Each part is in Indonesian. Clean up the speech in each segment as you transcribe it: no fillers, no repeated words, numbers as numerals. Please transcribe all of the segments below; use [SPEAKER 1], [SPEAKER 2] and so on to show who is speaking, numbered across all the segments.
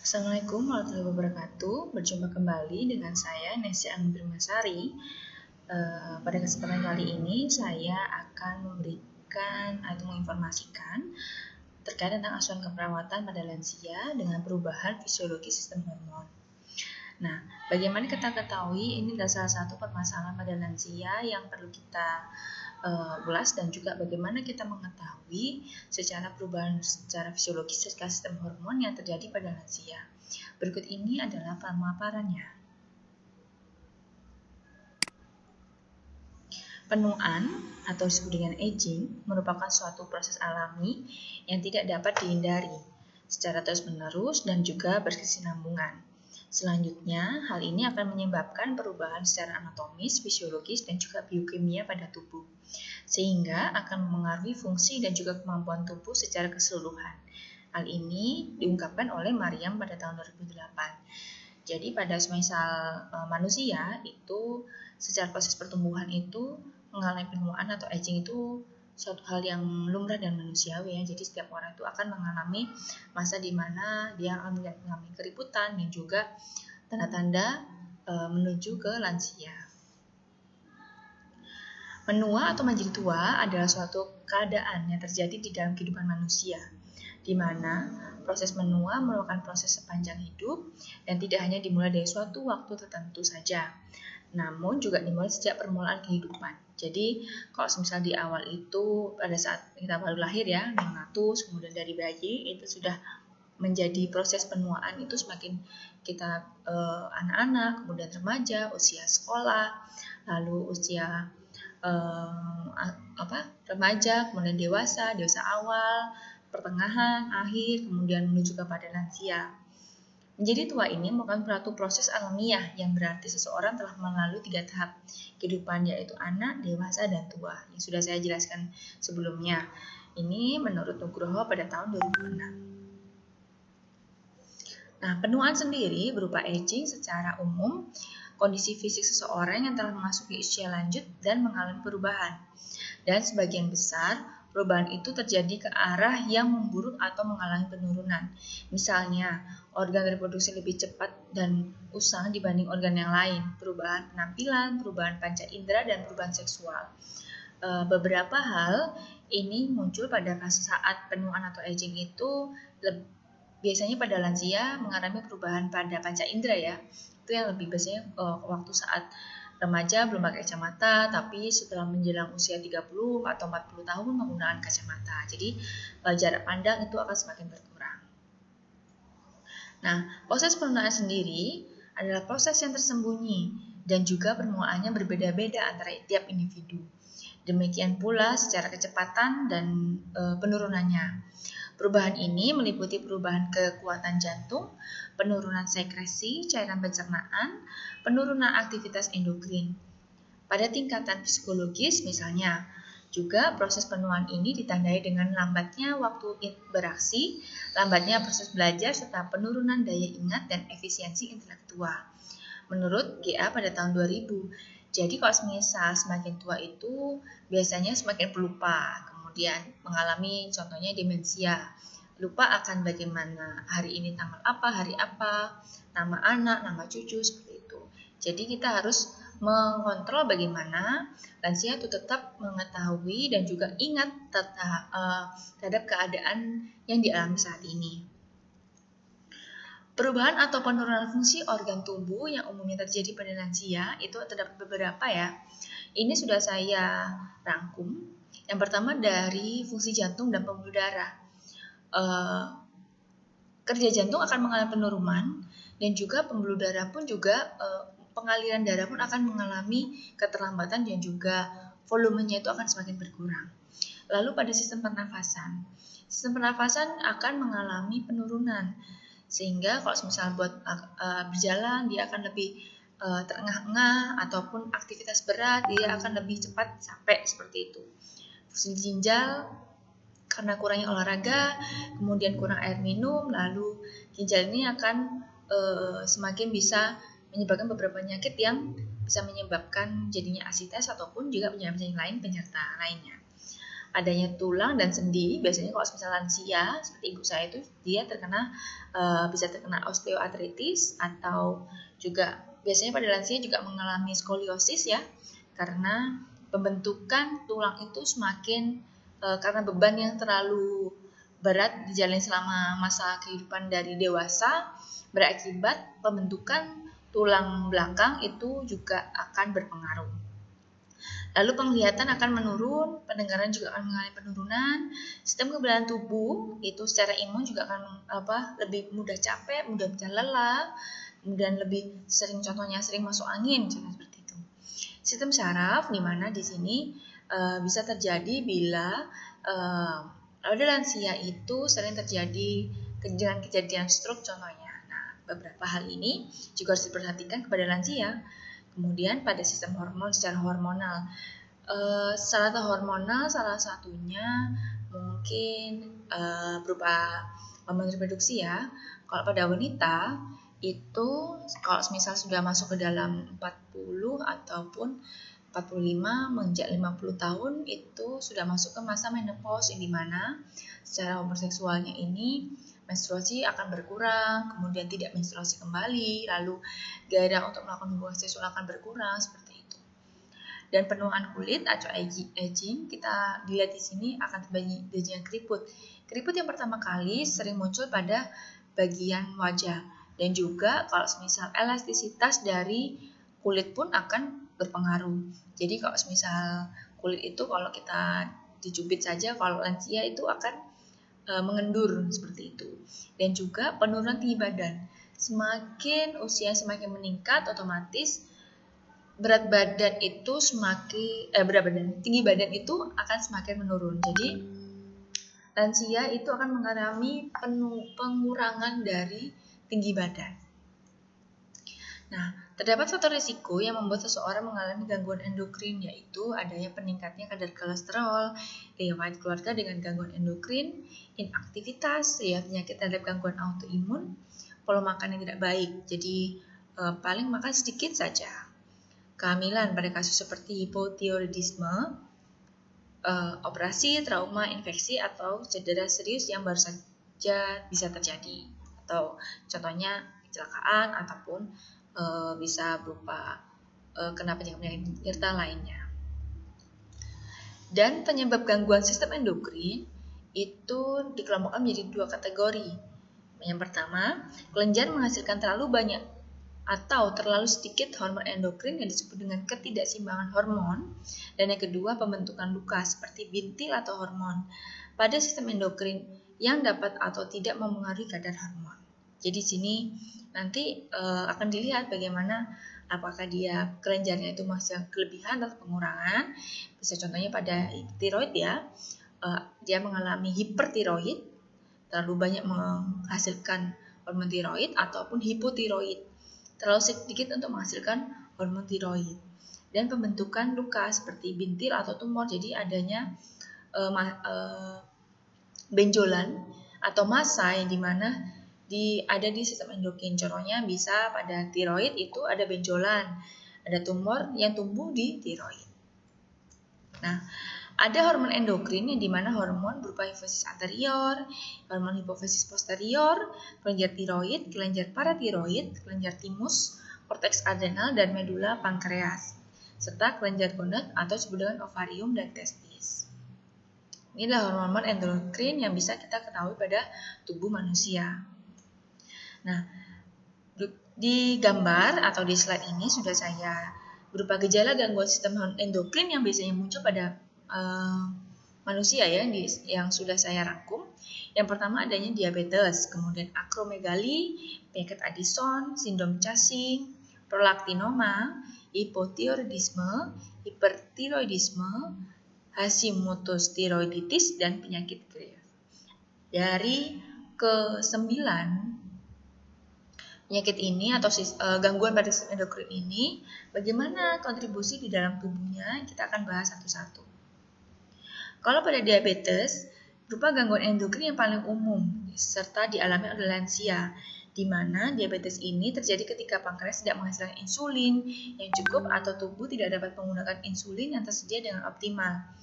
[SPEAKER 1] Assalamualaikum warahmatullahi wabarakatuh. Berjumpa kembali dengan saya Nesya Anggrmasari. Pada kesempatan kali ini saya akan memberikan atau menginformasikan terkait tentang asuhan keperawatan pada lansia dengan perubahan fisiologi sistem hormon. Nah, bagaimana kita ketahui ini adalah salah satu permasalahan pada lansia yang perlu kita ulas, dan juga bagaimana kita mengetahui secara perubahan secara fisiologis sistem hormon yang terjadi pada lansia. Berikut ini adalah pemaparannya. Penuaan atau disebut dengan aging merupakan suatu proses alami yang tidak dapat dihindari secara terus-menerus dan juga berkesinambungan. Selanjutnya, hal ini akan menyebabkan perubahan secara anatomis, fisiologis, dan juga biokimia pada tubuh, sehingga akan memengaruhi fungsi dan juga kemampuan tubuh secara keseluruhan. Hal ini diungkapkan oleh Mariam pada tahun 2008. Jadi pada semisal manusia itu secara proses pertumbuhan itu mengalami penuaan atau aging itu suatu hal yang lumrah dan manusiawi ya. Jadi setiap orang itu akan mengalami masa di mana dia akan mengalami keriputan dan juga tanda-tanda menuju ke lansia. Menua atau menjadi tua adalah suatu keadaan yang terjadi di dalam kehidupan manusia, di mana proses menua merupakan proses sepanjang hidup dan tidak hanya dimulai dari suatu waktu tertentu saja, namun juga dimulai sejak permulaan kehidupan. Jadi kalau misal di awal itu pada saat kita baru lahir ya, neonatus, kemudian dari bayi itu sudah menjadi proses penuaan itu semakin kita anak-anak, kemudian remaja, usia sekolah, lalu usia remaja, kemudian dewasa awal, pertengahan, akhir, kemudian menuju kepada lansia. Menjadi tua ini merupakan suatu proses alamiah yang berarti seseorang telah melalui 3 tahap kehidupan, yaitu anak, dewasa, dan tua, yang sudah saya jelaskan sebelumnya. Ini menurut Nugroho pada tahun 2006. Nah, penuaan sendiri berupa aging secara umum, kondisi fisik seseorang yang telah memasuki usia lanjut dan mengalami perubahan. Dan sebagian besar perubahan itu terjadi ke arah yang memburuk atau mengalami penurunan. Misalnya, organ reproduksi lebih cepat dan usang dibanding organ yang lain, perubahan penampilan, perubahan panca indera, dan perubahan seksual. Beberapa hal ini muncul pada saat penuaan atau aging itu biasanya pada lansia mengalami perubahan pada panca indera ya. Itu yang lebih biasanya waktu saat remaja belum pakai kacamata, tapi setelah menjelang usia 30 atau 40 tahun menggunakan kacamata. Jadi jarak pandang itu akan semakin berkurang. Nah, proses penuaan sendiri adalah proses yang tersembunyi dan juga permulaannya berbeda-beda antara tiap individu. Demikian pula secara kecepatan dan penurunannya. Perubahan ini meliputi perubahan kekuatan jantung, penurunan sekresi cairan pencernaan, penurunan aktivitas endokrin. Pada tingkatan psikologis misalnya, juga proses penuaan ini ditandai dengan lambatnya waktu beraksi, lambatnya proses belajar, serta penurunan daya ingat dan efisiensi intelektual. Menurut GA pada tahun 2000. Jadi kalau misal semakin tua itu biasanya semakin pelupa, kemudian mengalami contohnya demensia, lupa akan bagaimana hari ini tanggal apa, hari apa, nama anak, nama cucu, seperti itu. Jadi kita harus mengontrol bagaimana lansia itu tetap mengetahui dan juga ingat terhadap keadaan yang dialami saat ini. Perubahan atau penurunan fungsi organ tubuh yang umumnya terjadi pada lansia itu terdapat beberapa ya. Ini sudah saya rangkum. Yang pertama dari fungsi jantung dan pembuluh darah. Kerja jantung akan mengalami penurunan dan juga pembuluh darah pun juga pengaliran darah pun akan mengalami keterlambatan dan juga volumenya itu akan semakin berkurang. Lalu pada sistem pernafasan akan mengalami penurunan, sehingga kalau misalnya buat berjalan dia akan lebih terengah-engah, ataupun aktivitas berat dia akan lebih cepat capek seperti itu. Fungsi ginjal karena kurangnya olahraga, kemudian kurang air minum, lalu ginjal ini akan semakin bisa menyebabkan beberapa penyakit yang bisa menyebabkan jadinya asites ataupun juga penyakit lain penyerta lainnya. adanya tulang dan sendi. Biasanya kalau misalnya lansia seperti ibu saya itu dia bisa terkena osteoartritis, atau juga biasanya pada lansia juga mengalami skoliosis ya, karena pembentukan tulang itu semakin karena beban yang terlalu berat dijalani selama masa kehidupan dari dewasa, berakibat pembentukan tulang belakang itu juga akan berpengaruh. Lalu penglihatan akan menurun, pendengaran juga akan mengalami penurunan, sistem kekebalan tubuh itu secara imun juga akan lebih mudah capek, mudah lelah, dan lebih sering, contohnya sering masuk angin, seperti itu. Sistem saraf, di mana di sini bisa terjadi bila pada lansia itu sering terjadi dengan kejadian stroke contohnya. Nah, beberapa hal ini juga harus diperhatikan kepada lansia. Kemudian pada sistem hormon secara hormonal, salah satunya mungkin berupa hormon reproduksi ya. Kalau pada wanita itu kalau misal sudah masuk ke dalam 40 ataupun 45 menginjak 50 tahun itu sudah masuk ke masa menopause, yang dimana secara hormon seksualnya ini menstruasi akan berkurang, kemudian tidak menstruasi kembali, lalu gairah untuk melakukan hubungan seksual akan berkurang, seperti itu. Dan penuaan kulit atau aging, kita dilihat di sini akan terjadi keriput. Keriput yang pertama kali sering muncul pada bagian wajah, dan juga kalau misal elastisitas dari kulit pun akan berpengaruh. Jadi kalau misal kulit itu kalau kita dicubit saja, kalau lansia itu akan mengendur seperti itu. Dan juga penurunan tinggi badan. Semakin usia semakin meningkat, otomatis tinggi badan itu akan semakin menurun. Jadi lansia itu akan mengalami pengurangan dari tinggi badan. Nah, terdapat faktor risiko yang membuat seseorang mengalami gangguan endokrin, yaitu adanya peningkatnya kadar kolesterol, riwayat keluarga dengan gangguan endokrin, inaktivitas, penyakit terhadap gangguan autoimun, pola makan yang tidak baik, jadi paling makan sedikit saja. Kehamilan pada kasus seperti hipotiroidisme, operasi, trauma, infeksi, atau cedera serius yang baru saja bisa terjadi, atau contohnya kecelakaan ataupun bisa berupa kena penyakit penyerta lainnya. Dan penyebab gangguan sistem endokrin itu dikelompokkan menjadi 2 kategori. Yang pertama, kelenjar menghasilkan terlalu banyak atau terlalu sedikit hormon endokrin yang disebut dengan ketidakseimbangan hormon. Dan yang kedua, pembentukan luka seperti bintil atau hormon pada sistem endokrin yang dapat atau tidak mempengaruhi kadar hormon. Jadi sini nanti akan dilihat bagaimana apakah dia kelenjarnya itu masih kelebihan atau pengurangan. Bisa contohnya pada tiroid ya, dia mengalami hipertiroid, terlalu banyak menghasilkan hormon tiroid, ataupun hipotiroid, terlalu sedikit untuk menghasilkan hormon tiroid. Dan pembentukan luka seperti bintil atau tumor, jadi adanya benjolan atau massa yang dimana ada di sistem endokrin. Contohnya bisa pada tiroid itu ada benjolan, ada tumor yang tumbuh di tiroid. Nah, ada hormon endokrin yang dimana hormon berupa hipofisis anterior, hormon hipofisis posterior, kelenjar tiroid, kelenjar paratiroid, kelenjar timus, korteks adrenal, dan medula pankreas, serta kelenjar gonad atau disebut dengan ovarium dan testis. Inilah hormon endokrin yang bisa kita ketahui pada tubuh manusia. Nah, di gambar atau di slide ini sudah saya berupa gejala gangguan sistem endokrin yang biasanya muncul pada manusia ya, yang sudah saya rangkum. Yang pertama adanya diabetes, kemudian akromegali, penyakit Addison, sindrom Cushing, prolaktinoma, hipotiroidisme, hipertiroidisme, Hashimoto's thyroiditis, dan penyakit Graves. Dari ke-9 penyakit ini atau gangguan pada sistem endokrin ini, bagaimana kontribusi di dalam tubuhnya, kita akan bahas satu-satu. Kalau pada diabetes, berupa gangguan endokrin yang paling umum, serta dialami oleh lansia, di mana diabetes ini terjadi ketika pankreas tidak menghasilkan insulin yang cukup atau tubuh tidak dapat menggunakan insulin yang tersedia dengan optimal.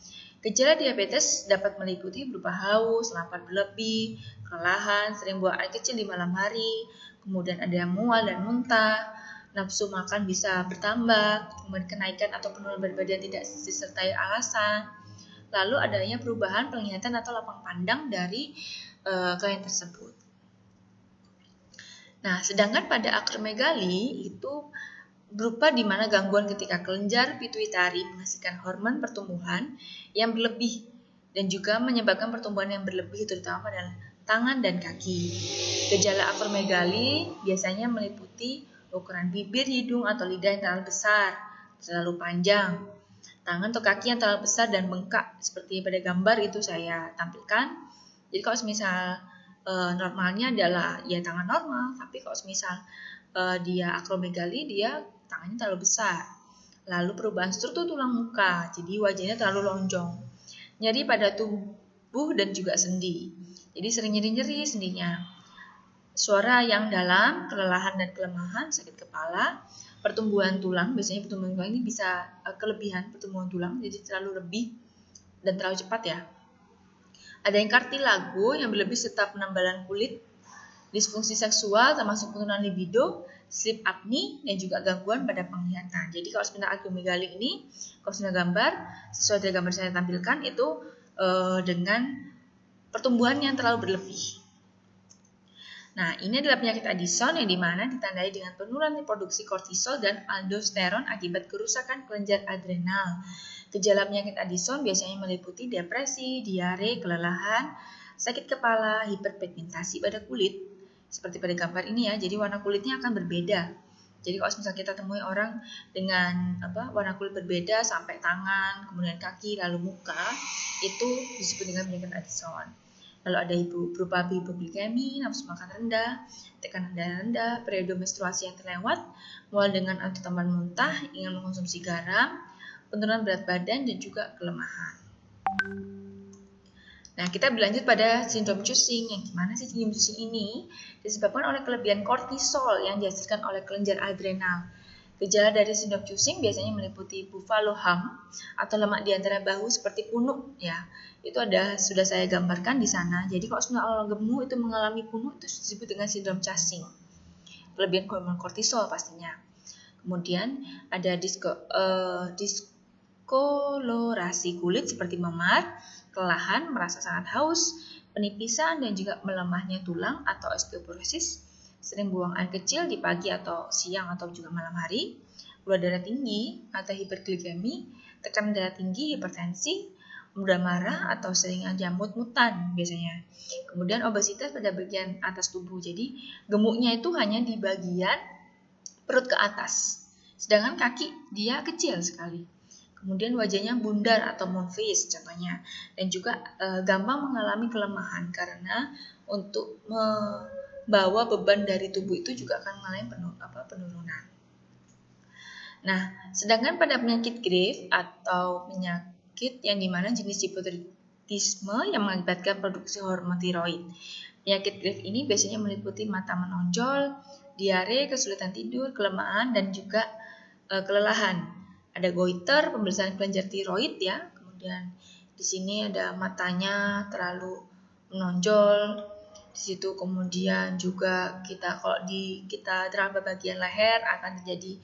[SPEAKER 1] Gejala diabetes dapat meliputi berupa haus, lapar berlebih, kelelahan, sering buang air kecil di malam hari, kemudian ada mual dan muntah, nafsu makan bisa bertambah, kemudian kenaikan atau penurunan berat badan tidak disertai alasan, lalu adanya perubahan penglihatan atau lapang pandang dari klien tersebut. Nah, sedangkan pada akromegali itu berupa di mana gangguan ketika kelenjar pituitari menghasilkan hormon pertumbuhan yang berlebih dan juga menyebabkan pertumbuhan yang berlebih terutama pada tangan dan kaki. Gejala akromegali biasanya meliputi ukuran bibir, hidung, atau lidah yang terlalu besar, terlalu panjang, tangan atau kaki yang terlalu besar dan bengkak seperti pada gambar itu saya tampilkan. Jadi kalau misal normalnya adalah ya tangan normal, tapi kalau misal dia akromegali, dia tangannya terlalu besar. Lalu perubahan struktur tulang muka, jadi wajahnya terlalu lonjong. Nyeri pada tubuh dan juga sendi. Jadi sering nyeri-nyeri sendinya. Suara yang dalam, kelelahan dan kelemahan, sakit kepala, pertumbuhan tulang, biasanya pertumbuhan tulang ini bisa kelebihan pertumbuhan tulang, jadi terlalu lebih dan terlalu cepat ya. Ada yang kartilago yang berlebih serta penambalan kulit, disfungsi seksual termasuk penurunan libido, sleep apnea, dan juga gangguan pada penglihatan. Jadi kalau sebenarnya akromegali ini, kalau sebenarnya gambar, sesuai dengan gambar saya tampilkan itu dengan pertumbuhan yang terlalu berlebih. Nah, ini adalah penyakit Addison yang dimana ditandai dengan penurunan produksi kortisol dan aldosteron akibat kerusakan kelenjar adrenal. Gejala penyakit Addison biasanya meliputi depresi, diare, kelelahan, sakit kepala, hiperpigmentasi pada kulit, seperti pada gambar ini ya, jadi warna kulitnya akan berbeda. Jadi kalau misalnya kita temui orang dengan warna kulit berbeda sampai tangan, kemudian kaki, lalu muka, itu disebut dengan penyakit Addison. Lalu ada berupa hipoglikemi, nafsu makan rendah, tekanan darah rendah, periode menstruasi yang terlewat, mual dengan atau tambahan muntah, ingin mengkonsumsi garam, penurunan berat badan, dan juga kelemahan. Nah, kita berlanjut pada sindrom Cushing. Yang gimana sih sindrom Cushing ini? Disebabkan oleh kelebihan kortisol yang dihasilkan oleh kelenjar adrenal. Gejala dari sindrom Cushing biasanya meliputi buffalo hump atau lemak di antara bahu seperti punuk ya. Itu sudah saya gambarkan di sana. Jadi kalau sudah orang gemuk itu mengalami punuk itu disebut dengan sindrom Cushing. Kelebihan hormon kortisol pastinya. Kemudian ada diskolorasi kulit seperti memar, kelelahan, merasa sangat haus, penipisan, dan juga melemahnya tulang atau osteoporosis, sering buang air kecil di pagi atau siang atau juga malam hari, gula darah tinggi atau hiperglikemi, tekanan darah tinggi, hipertensi, mudah marah atau sering aja mut-mutan biasanya. Kemudian obesitas pada bagian atas tubuh, jadi gemuknya itu hanya di bagian perut ke atas, sedangkan kaki dia kecil sekali. Kemudian wajahnya bundar atau moon face contohnya, dan juga gampang mengalami kelemahan karena untuk membawa beban dari tubuh itu juga akan mengalami penurunan. Nah, sedangkan pada penyakit Graves atau penyakit yang dimana jenis hipotiroidisme yang mengakibatkan produksi hormon tiroid. Penyakit Graves ini biasanya meliputi mata menonjol, diare, kesulitan tidur, kelemahan, dan juga kelelahan. Ada goiter, pembesar kelenjar tiroid ya. Kemudian di sini ada matanya terlalu menonjol. Di situ kemudian juga kalau kita teraba bagian leher akan terjadi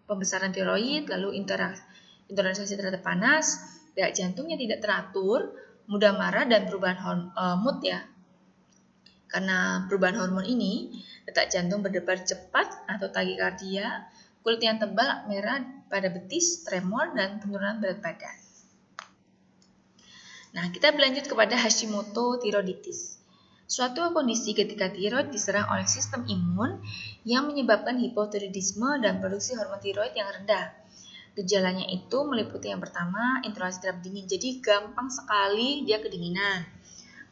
[SPEAKER 1] pembesaran tiroid, lalu intoleransi terhadap panas, detak jantung yang tidak teratur, mudah marah dan perubahan mood ya. Karena perubahan hormon ini, detak jantung berdebar cepat atau takikardia, kulit yang tebal, merah pada betis, tremor, dan penurunan berat badan. Nah, kita berlanjut kepada Hashimoto thyroiditis. Suatu kondisi ketika tiroid diserang oleh sistem imun yang menyebabkan hipothyroidisme dan produksi hormon tiroid yang rendah. Gejalanya itu meliputi yang pertama, intoleransi terhadap dingin. Jadi gampang sekali dia kedinginan.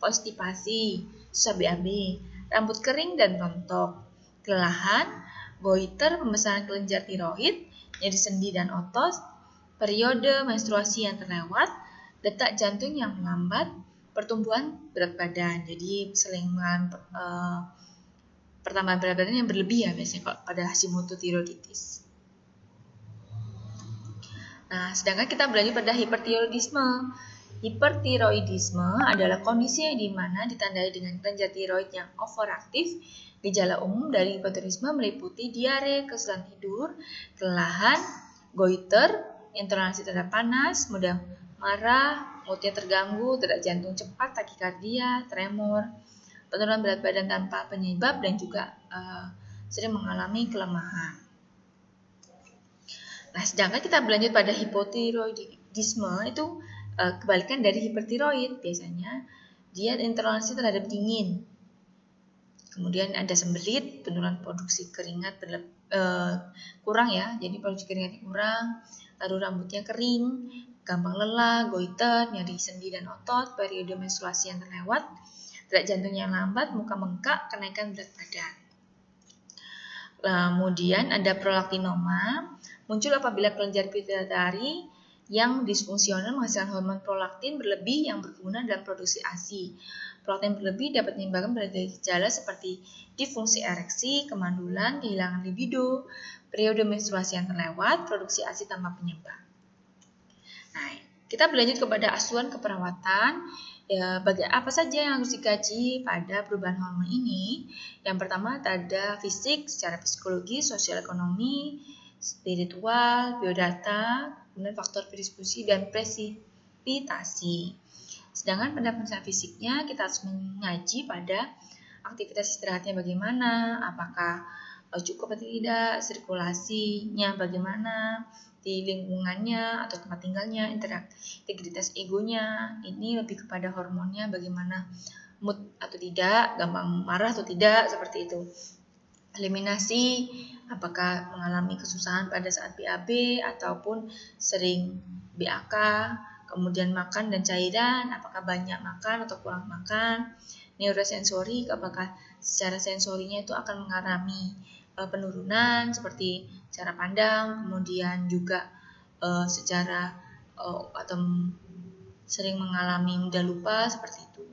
[SPEAKER 1] Konstipasi, susah BAB, rambut kering dan rontok, kelelahan, goiter, pembesaran kelenjar tiroid, nyeri sendi dan otot, periode menstruasi yang terlewat, detak jantung yang melambat, pertumbuhan berat badan. Jadi sering mengalami pertambahan berat badan yang berlebih ya biasanya pada Hashimoto thyroiditis. Nah, sedangkan kita berlanjut pada hipertiroidisme. Hipertiroidisme adalah kondisi di mana ditandai dengan kelenjar tiroid yang overaktif. Gejala umum dari hipertiroidisme meliputi diare, kesulitan tidur, kelelahan, goiter, intoleransi terhadap panas, mudah marah, moodnya terganggu, detak jantung cepat, takikardia, tremor, penurunan berat badan tanpa penyebab, dan juga sering mengalami kelemahan. Nah, sedangkan kita berlanjut pada hipotiroidisme itu kebalikan dari hipertiroid. Biasanya dia intoleransi terhadap dingin. Kemudian ada sembelit, penurunan produksi keringat kurang ya, jadi produksi keringatnya kurang, lalu rambutnya kering, gampang lelah, goiter, nyeri sendi dan otot, periode menstruasi yang terlewat, detak jantung yang lambat, muka bengkak, kenaikan berat badan. Kemudian ada prolaktinoma, muncul apabila kelenjar pituitari yang disfungsional menghasilkan hormon prolaktin berlebih yang berguna dalam produksi ASI. Prolaktin berlebih dapat menyebabkan berbagai gejala seperti disfungsi ereksi, kemandulan, kehilangan libido, periode menstruasi yang terlewat, produksi ASI tanpa penyebab. Nah, kita berlanjut kepada asuhan keperawatan. Ya, apa saja yang harus dikaji pada perubahan hormon ini? Yang pertama ada fisik, secara psikologi, sosial ekonomi, spiritual, biodata, kemudian faktor predisposisi dan presipitasi. Sedangkan pada pemeriksaan fisiknya kita harus mengaji pada aktivitas istirahatnya bagaimana, apakah cukup atau tidak, sirkulasinya bagaimana, di lingkungannya atau tempat tinggalnya, integritas egonya, ini lebih kepada hormonnya bagaimana, mood atau tidak, gampang marah atau tidak, seperti itu. Eliminasi, apakah mengalami kesusahan pada saat BAB ataupun sering BAK, kemudian makan dan cairan, apakah banyak makan atau kurang makan, neurosensori, apakah secara sensorinya itu akan mengalami penurunan seperti cara pandang, kemudian juga secara atau sering mengalami mudah lupa seperti itu.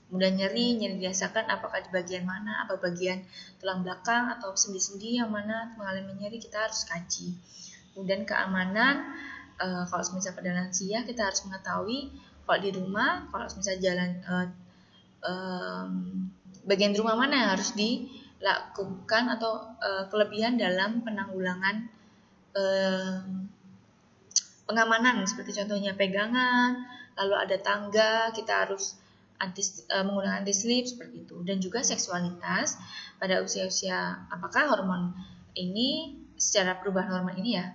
[SPEAKER 1] Kemudian nyeri dirasakan apakah di bagian mana, apa bagian tulang belakang atau sendi-sendi yang mana mengalami nyeri, kita harus kaji. Kemudian keamanan, kalau misalnya pada lansia kita harus mengetahui kalau di rumah, kalau misalnya jalan bagian rumah mana yang harus dilakukan atau kelebihan dalam penanggulangan pengamanan, seperti contohnya pegangan, lalu ada tangga, kita harus menggunakan anti-slip seperti itu. Dan juga seksualitas pada usia-usia, apakah hormon ini, secara perubahan hormon ini ya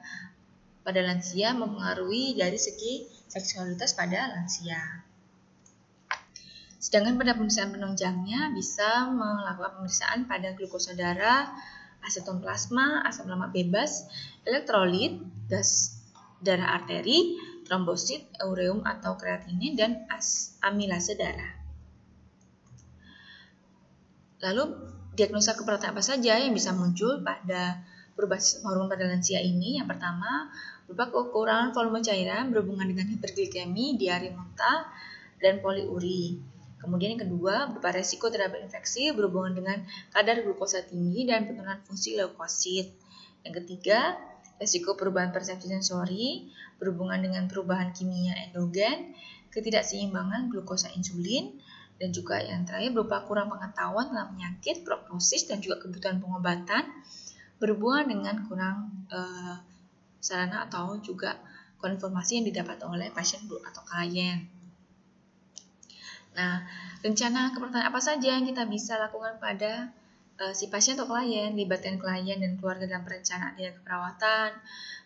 [SPEAKER 1] pada lansia mempengaruhi dari segi seksualitas pada lansia. Sedangkan pada pemeriksaan penunjangnya bisa melakukan pemeriksaan pada glukosa darah, aseton plasma, asam lemak bebas, elektrolit, gas darah arteri, trombosit, ureum atau kreatinin, dan amilase darah. Lalu diagnosa keperawatan apa saja yang bisa muncul pada perubahan hormon pada lansia ini? Yang pertama, berupa kekurangan volume cairan berhubungan dengan hiperglikemi, diare muntah, dan poliuri. Kemudian yang kedua, berupa resiko terhadap infeksi berhubungan dengan kadar glukosa tinggi dan penurunan fungsi leukosit. Yang ketiga, resiko perubahan persepsi sensori berhubungan dengan perubahan kimia endogen, ketidakseimbangan glukosa insulin, dan juga yang terakhir berupa kurang pengetahuan tentang penyakit, prognosis, dan juga kebutuhan pengobatan berhubungan dengan kurang sarana atau juga informasi yang didapat oleh pasien atau klien. Nah, rencana keperawatan apa saja yang kita bisa lakukan pada si pasien atau klien? Libatkan klien dan keluarga dalam perencanaan keperawatan,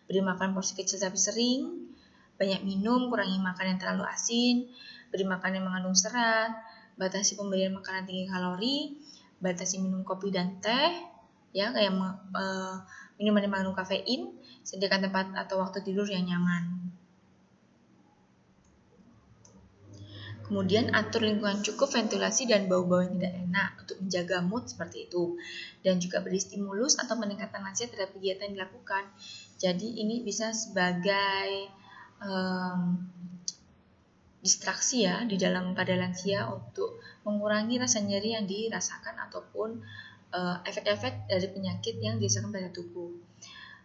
[SPEAKER 1] beri makan porsi kecil tapi sering, banyak minum, kurangi makan yang terlalu asin, beri makan yang mengandung serat, batasi pemberian makanan tinggi kalori, batasi minum kopi dan teh, ya kayak minuman yang mengandung kafein, sediakan tempat atau waktu tidur yang nyaman. Kemudian atur lingkungan cukup, ventilasi dan bau-bau yang tidak enak untuk menjaga mood seperti itu. Dan juga beri stimulus atau meningkatkan lansia terhadap kegiatan yang dilakukan. Jadi ini bisa sebagai distraksi ya di dalam pada lansia untuk mengurangi rasa nyeri yang dirasakan ataupun efek-efek dari penyakit yang dirasakan pada tubuh.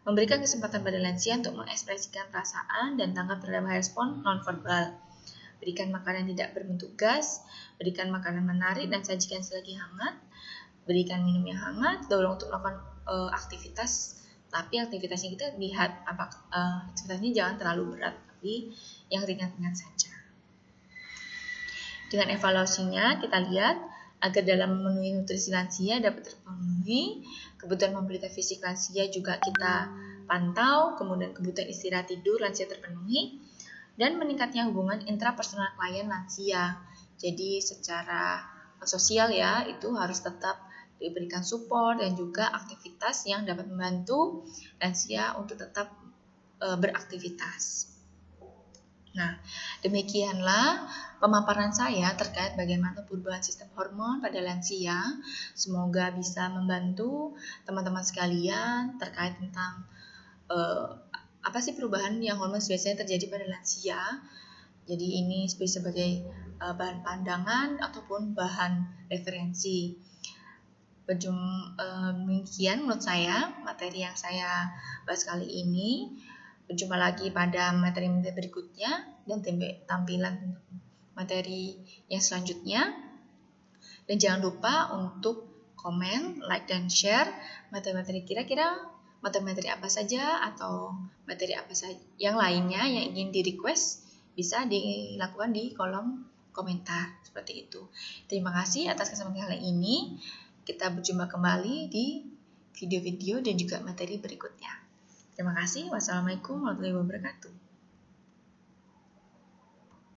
[SPEAKER 1] Memberikan kesempatan pada lansia untuk mengekspresikan perasaan dan tanggap terhadap respon nonverbal. Berikan makanan tidak berbentuk gas, berikan makanan menarik dan sajikan selagi hangat, berikan minum yang hangat, dorong untuk melakukan aktivitas, tapi aktivitasnya kita lihat aktivitasnya jangan terlalu berat, tapi yang ringan-ringan saja. Dengan evaluasinya kita lihat agar dalam memenuhi nutrisi lansia dapat terpenuhi, kebutuhan mobilitas fisik lansia juga kita pantau, kemudian kebutuhan istirahat tidur lansia terpenuhi, dan meningkatnya hubungan intrapersonal klien lansia. Jadi secara sosial ya, itu harus tetap diberikan support dan juga aktivitas yang dapat membantu lansia untuk tetap beraktivitas. Nah, demikianlah pemaparan saya terkait bagaimana perubahan sistem hormon pada lansia. Semoga bisa membantu teman-teman sekalian terkait tentang apa sih perubahan yang hormon biasanya terjadi pada lansia. Jadi ini sebagai bahan pandangan ataupun bahan referensi. Demikian menurut saya materi yang saya bahas kali ini. Berjumpa lagi pada materi-materi berikutnya dan tampilan materi yang selanjutnya. Dan jangan lupa untuk komen, like, dan share materi-materi kira-kira materi-materi apa saja atau materi apa saja yang lainnya yang ingin di-request bisa dilakukan di kolom komentar seperti itu. Terima kasih atas kesempatan kali ini. Kita berjumpa kembali di video-video dan juga materi berikutnya. Terima kasih. Wassalamualaikum warahmatullahi wabarakatuh.